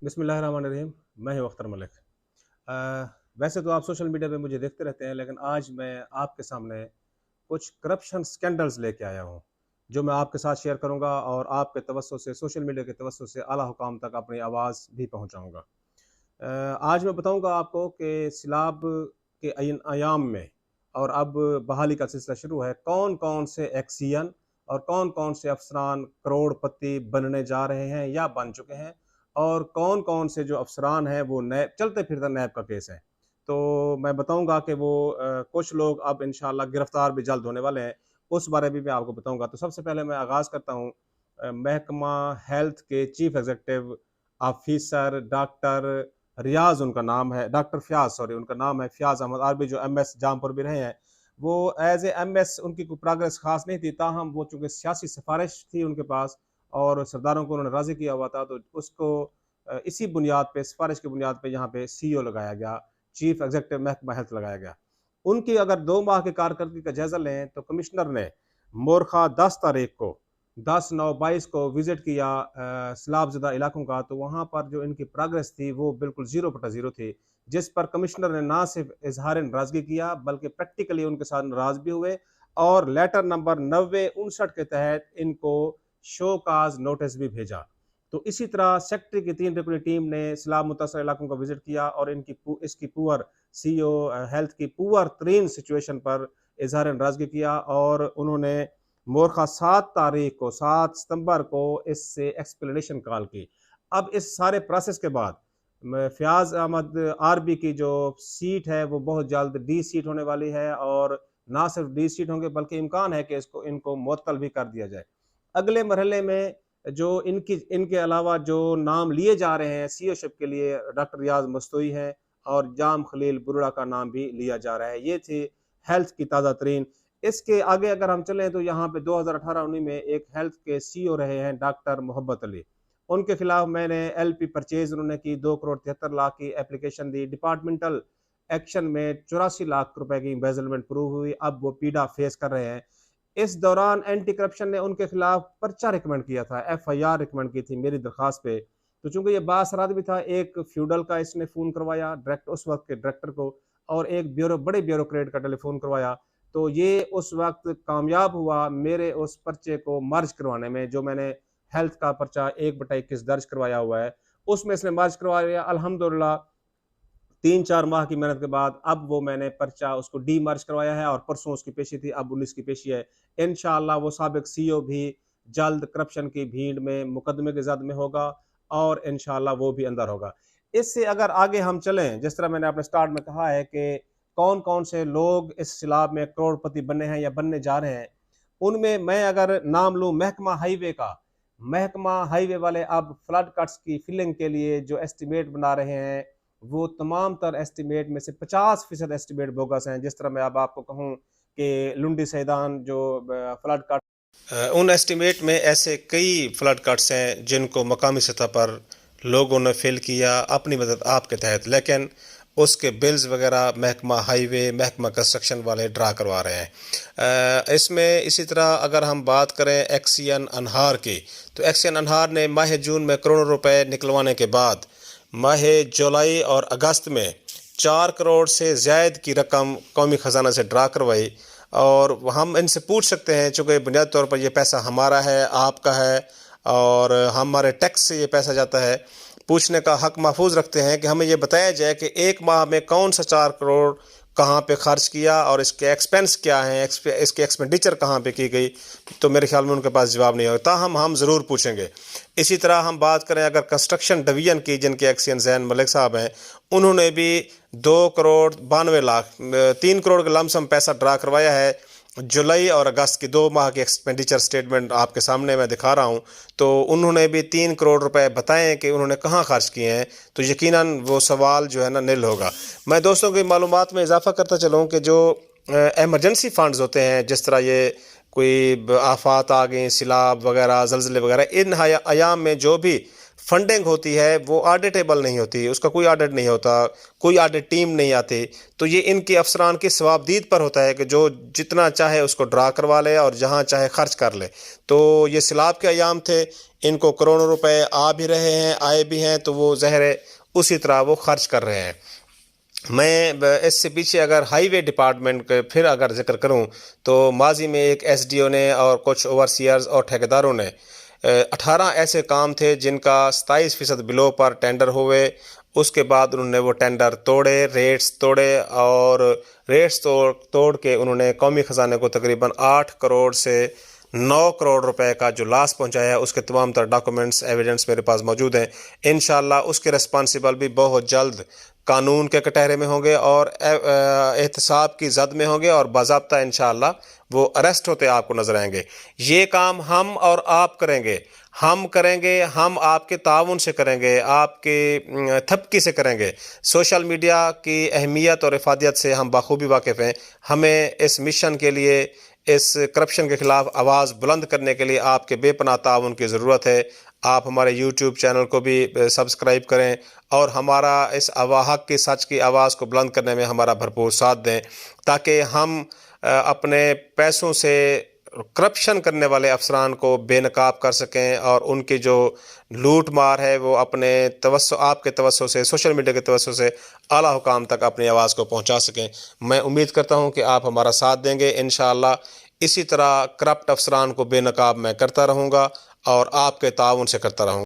बिस्मिल्लाहिर्रहमानिर्रहीम। मैं हूं अख्तर मलिक। वैसे तो आप सोशल मीडिया पे मुझे देखते रहते हैं, लेकिन आज मैं आपके सामने कुछ करप्शन स्कैंडल्स लेके आया हूं, जो मैं आपके साथ शेयर करूंगा और आपके तवज्जो से, सोशल मीडिया के तवज्जो से आला हुकाम तक अपनी आवाज़ भी पहुंचाऊंगा। आज मैं बताऊंगा आपको कि सिलाब के अयाम में और अब बहाली का सिलसिला शुरू है, कौन कौन से एक्सियन और कौन कौन से अफसरान करोड़पति बनने जा रहे हैं या बन चुके हैं, और कौन कौन से जो अफसरान हैं वो नैब चलते फिरते नैब का केस है। तो मैं बताऊंगा कि वो कुछ लोग अब इंशाल्लाह गिरफ्तार भी जल्द होने वाले हैं, उस बारे में भी आपको बताऊंगा। तो सबसे पहले मैं आगाज़ करता हूँ महकमा हेल्थ के चीफ एग्जीक्यूटिव ऑफिसर डॉक्टर रियाज, उनका नाम है, डॉक्टर फ्याज, सॉरी, उनका नाम है फ्याज अहमद आरबी, जो एमएस जामपुर भी रहे हैं। वो एज ए एमएस उनकी कोई प्रोग्रेस खास नहीं थी, ताहम वो चूंकि सियासी सिफारिश थी उनके पास और सरदारों को उन्होंने राजी किया हुआ था, तो उसको इसी बुनियाद पे, सिफारिश की बुनियाद पे यहाँ पे सीईओ लगाया गया, चीफ एग्जीक्यूटिव महकमा हेल्थ लगाया गया। उनकी अगर 2 माह की कारकर्दगी का जायजा लें तो कमिश्नर ने मोरखा 10 तारीख को 10/9/22 को विजिट किया सैलाबजदा इलाकों का, तो वहाँ पर जो इनकी प्रोग्रेस थी वो बिल्कुल 0/0 थी, जिस पर कमिश्नर ने ना सिर्फ इजहार नाराजगी किया बल्कि प्रैक्टिकली उनके साथ नाराज भी हुए और लेटर नंबर 9059 के तहत इनको शो काज नोटिस भी भेजा। तो इसी तरह सेक्रेटरी की 3 रुकनी टीम ने सैलाब मुतासर इलाकों को विजिट किया और इसकी पुअर सीईओ हेल्थ की पुअर तरीन सिचुएशन पर इजहार नाराजगी किया, और उन्होंने मोरखा 7 तारीख को, 7 सितंबर को इससे एक्सप्लेनेशन कॉल की। अब इस सारे प्रोसेस के बाद फयाज अहमद आरबी की जो सीट है वो बहुत जल्द डी सीट होने वाली है, और ना सिर्फ डी सीट होंगे बल्कि इम्कान है कि इसको इनको मुअत्तल भी कर दिया जाए। अगले मरहले में जो इनके अलावा जो नाम लिए जा रहे हैं सीईओशिप के लिए, डॉक्टर रियाज मस्तोई हैं और जाम खलील बुर्रा का नाम भी लिया जा रहा है। ये थी हेल्थ की ताज़ा तरीन। इसके आगे अगर हम चलें तो यहाँ पे 2018-19 में एक हेल्थ के सीईओ रहे हैं डॉक्टर मोहब्बत अली। उनके खिलाफ मैंने एलपी परचेज उन्होंने की, 2 करोड़ 73 लाख की एप्लीकेशन दी। डिपार्टमेंटल एक्शन में 84 लाख रुपए की एम्बेजलमेंट प्रूव हुई। अब वो पीड़ा फेस कर रहे हैं। इस दौरान एंटी करप्शन ने उनके खिलाफ पर्चा रिकमेंड किया था, एफआईआर रिकमेंड की थी मेरी दरखास्त पे। तो चूंकि ये बासर आदमी था, एक फ्यूडल का इसने फोन करवाया डायरेक्ट उस वक्त के डायरेक्टर को, और एक बड़े ब्यूरोक्रेट का टेलीफोन करवाया। तो ये उस वक्त कामयाब हुआ मेरे उस पर्चे को मर्ज करवाने में, जो मैंने हेल्थ का पर्चा 1/21 दर्ज करवाया हुआ है, उसमें इसने मर्ज करवाया अल्हम्दुलिल्लाह। 3-4 माह की मेहनत के बाद अब वो मैंने पर्चा उसको डी मर्ज करवाया है, और परसों उसकी पेशी थी, अब 19 की पेशी है। इंशाल्लाह वो साबिक सीईओ भी जल्द करप्शन की भीड़ में मुकदमे की जद में होगा और इंशाल्लाह वो भी अंदर होगा। इससे अगर आगे हम चलें, जिस तरह मैंने अपने स्टार्ट में कहा है कि कौन कौन से लोग इस सिलाब में करोड़पति बने हैं या बनने जा रहे हैं, उनमें मैं अगर नाम लूँ महकमा हाईवे का, महकमा हाईवे वाले अब फ्लड कट्स की फिलिंग के लिए जो एस्टिमेट बना रहे हैं, वो तमाम तर एस्टिमेट में से 50% एस्टिमेट बोगस हैं। जिस तरह मैं अब आपको कहूँ कि लुंडी सैदान जो फ्लड कट, उन एस्टिमेट में ऐसे कई फ्लड कट्स हैं जिनको मकामी सतह पर लोगों ने फिल किया अपनी मदद आपके तहत, लेकिन उसके बिल्स वगैरह महकमा हाईवे, महकमा कंस्ट्रक्शन वाले ड्रा करवा रहे हैं। इसमें इसी तरह अगर हम बात करें एक्सियन अनहार की, तो एक्सियन अनहार ने माह जून में करोड़ों रुपए निकलवाने के बाद माह जुलाई और अगस्त में 4 करोड़ से ज़ायद की रकम कौमी ख़जाना से ड्रा करवाई। और हम इनसे पूछ सकते हैं, चूँकि बुनियादी तौर पर ये पैसा हमारा है, आपका है, और हमारे टैक्स से ये पैसा जाता है, पूछने का हक महफूज रखते हैं कि हमें ये बताया जाए कि एक माह में कौन सा 4 करोड़ कहाँ पे खर्च किया और इसके एक्सपेंस क्या हैं, इसके एक्सपेंडिचर कहाँ पे की गई। तो मेरे ख्याल में उनके पास जवाब नहीं होता, हम ज़रूर पूछेंगे। इसी तरह हम बात करें अगर कंस्ट्रक्शन डिवीजन की, जिनके एक्सियन जैन मलिक साहब हैं, उन्होंने भी 2 करोड़ 92 लाख, 3 करोड़ का लमसम पैसा ड्रा करवाया है। जुलाई और अगस्त की 2 माह की एक्सपेंडिचर स्टेटमेंट आपके सामने मैं दिखा रहा हूँ। तो उन्होंने भी 3 करोड़ रुपए बताएं कि उन्होंने कहाँ खर्च किए हैं, तो यकीनन वो सवाल जो है ना निल होगा। मैं दोस्तों की मालूमात में इजाफा करता चलूँ कि जो एमरजेंसी फंड्स होते हैं, जिस तरह ये कोई आफात आ गई, सिलाब वगैरह, ज़लज़ले वगैरह, इन अयाम में जो भी فنڈنگ ہوتی ہے وہ آڈیٹیبل نہیں ہوتی، اس کا کوئی آڈٹ نہیں ہوتا، کوئی آڈٹ ٹیم نہیں آتی. تو یہ ان کے افسران کی ثوابدید پر ہوتا ہے کہ جو جتنا چاہے اس کو ڈرا کروا لے اور جہاں چاہے خرچ کر لے. تو یہ سیلاب کے ایام تھے، ان کو کروڑوں روپے آ بھی رہے ہیں، آئے بھی ہیں، تو وہ ظاہر ہے اسی طرح وہ خرچ کر رہے ہیں. میں اس سے پیچھے اگر ہائی وے ڈپارٹمنٹ کے پھر اگر ذکر کروں تو ماضی میں ایک ایس ڈی او نے اور کچھ اوورسیئرز اور ٹھیکیداروں نے 18 ایسے کام تھے جن کا 27% بلو پر ٹینڈر ہوئے. اس کے بعد انہوں نے وہ ٹینڈر توڑے، ریٹس توڑے، اور ریٹس توڑ کے انہوں نے قومی خزانے کو تقریباً 8 کروڑ سے 9 کروڑ روپے کا جو لاس پہنچایا ہے. اس کے تمام تر ڈاکومنٹس ایویڈنس میرے پاس موجود ہیں. انشاءاللہ اس کے رسپانسیبل بھی بہت جلد قانون کے کٹہرے میں ہوں گے اور احتساب کی زد میں ہوں گے، اور باضابطہ انشاءاللہ وہ اریسٹ ہوتے آپ کو نظر آئیں گے. یہ کام ہم اور آپ کریں گے، ہم آپ کے تعاون سے کریں گے، آپ کے تھپکی سے کریں گے. سوشل میڈیا کی اہمیت اور افادیت سے ہم بخوبی واقف ہیں. ہمیں اس مشن کے لیے، اس کرپشن کے خلاف آواز بلند کرنے کے لیے آپ کے بے پناہ تعاون کی ضرورت ہے. آپ ہمارے یوٹیوب چینل کو بھی سبسکرائب کریں اور ہمارا اس حق کی، سچ کی آواز کو بلند کرنے میں ہمارا بھرپور ساتھ دیں، تاکہ ہم اپنے پیسوں سے کرپشن کرنے والے افسران کو بے نقاب کر سکیں، اور ان کی جو لوٹ مار ہے وہ اپنے آپ کے توسط سے، سوشل میڈیا کے توسط سے اعلیٰ حکام تک اپنی آواز کو پہنچا سکیں. میں امید کرتا ہوں کہ آپ ہمارا ساتھ دیں گے. انشاءاللہ اسی طرح کرپٹ افسران کو بے نقاب میں کرتا رہوں گا اور آپ کے تعاون سے کرتا رہوں گا.